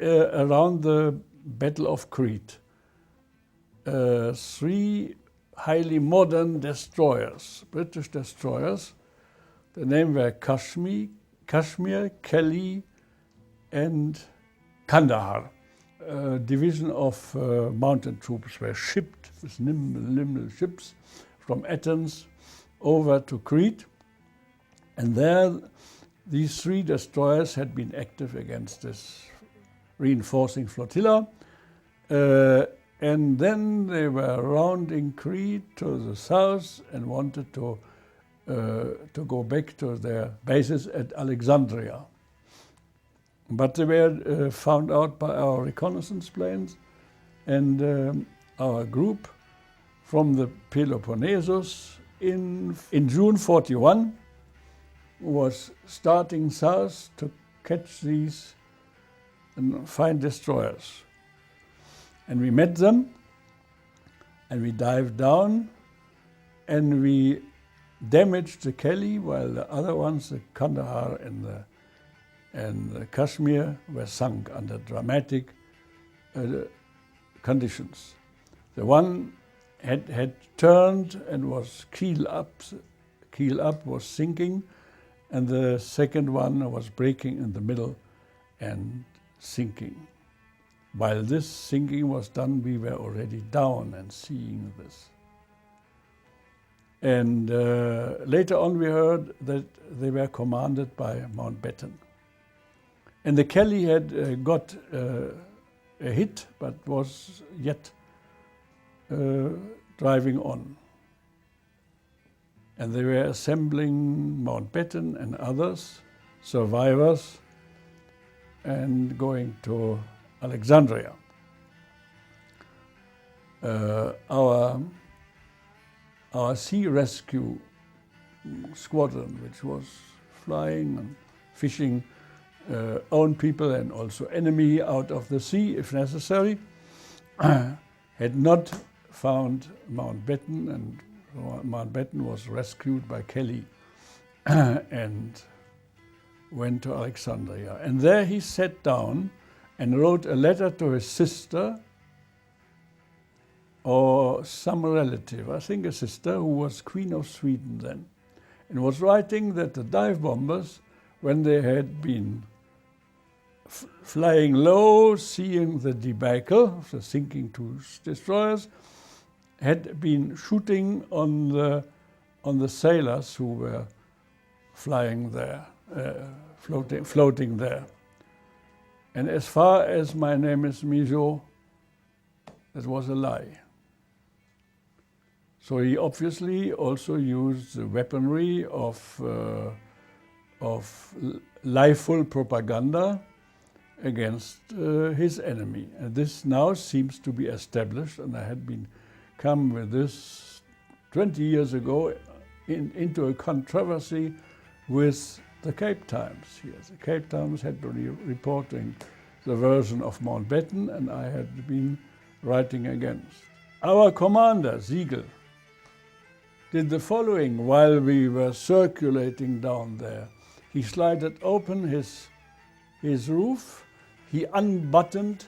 around the Battle of Crete. 3 highly modern destroyers, British destroyers. The name were Kashmir, Kelly, and Kandahar. A division of mountain troops were shipped with nimble ships from Athens over to Crete. And there, these 3 destroyers had been active against this reinforcing flotilla. And then they were rounding Crete to the south and wanted to go back to their bases at Alexandria. But they were found out by our reconnaissance planes, and our group from the Peloponnesus in June 41 was starting south to catch these fine destroyers. And we met them, and we dived down, and we damaged the Kelly, while the other ones, the Kandahar and the Kashmir, were sunk under dramatic conditions. The one had turned and was keel up was sinking, and the second one was breaking in the middle and sinking. While this sinking was done, we were already down and seeing this. And later on we heard that they were commanded by Mountbatten. And the Kelly had got a hit, but was yet driving on. And they were assembling Mountbatten and others, survivors, and going to Alexandria. Our sea rescue squadron, which was flying and fishing own people and also enemy out of the sea if necessary, had not found Mountbatten, and Mountbatten was rescued by Kelly and went to Alexandria. And there he sat down and wrote a letter to his sister or some relative, I think a sister, who was Queen of Sweden then, and was writing that the dive bombers, when they had been flying low, seeing the debacle of the sinking 2 destroyers, had been shooting on the sailors who were flying there, floating there. And as far as my name is Migeod, that was a lie. So he obviously also used the weaponry of lieful propaganda against his enemy. And this now seems to be established, and I had been come with this 20 years ago into a controversy with the Cape Times here. The Cape Times had been reporting the version of Mountbatten, and I had been writing against. Our commander, Siegel, did the following while we were circulating down there. He slided open his roof, he unbuttoned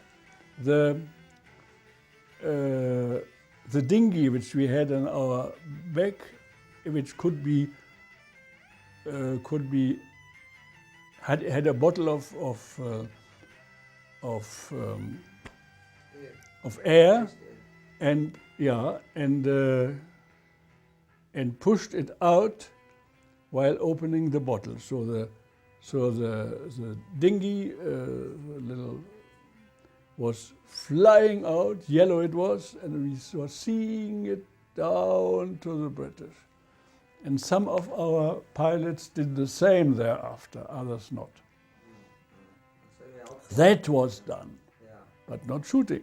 the dinghy which we had on our back, which had a bottle of air, and and pushed it out while opening the bottle. So the dinghy was flying out, yellow it was, and we were seeing it down to the British. And some of our pilots did the same thereafter, others not. That was done, but not shooting.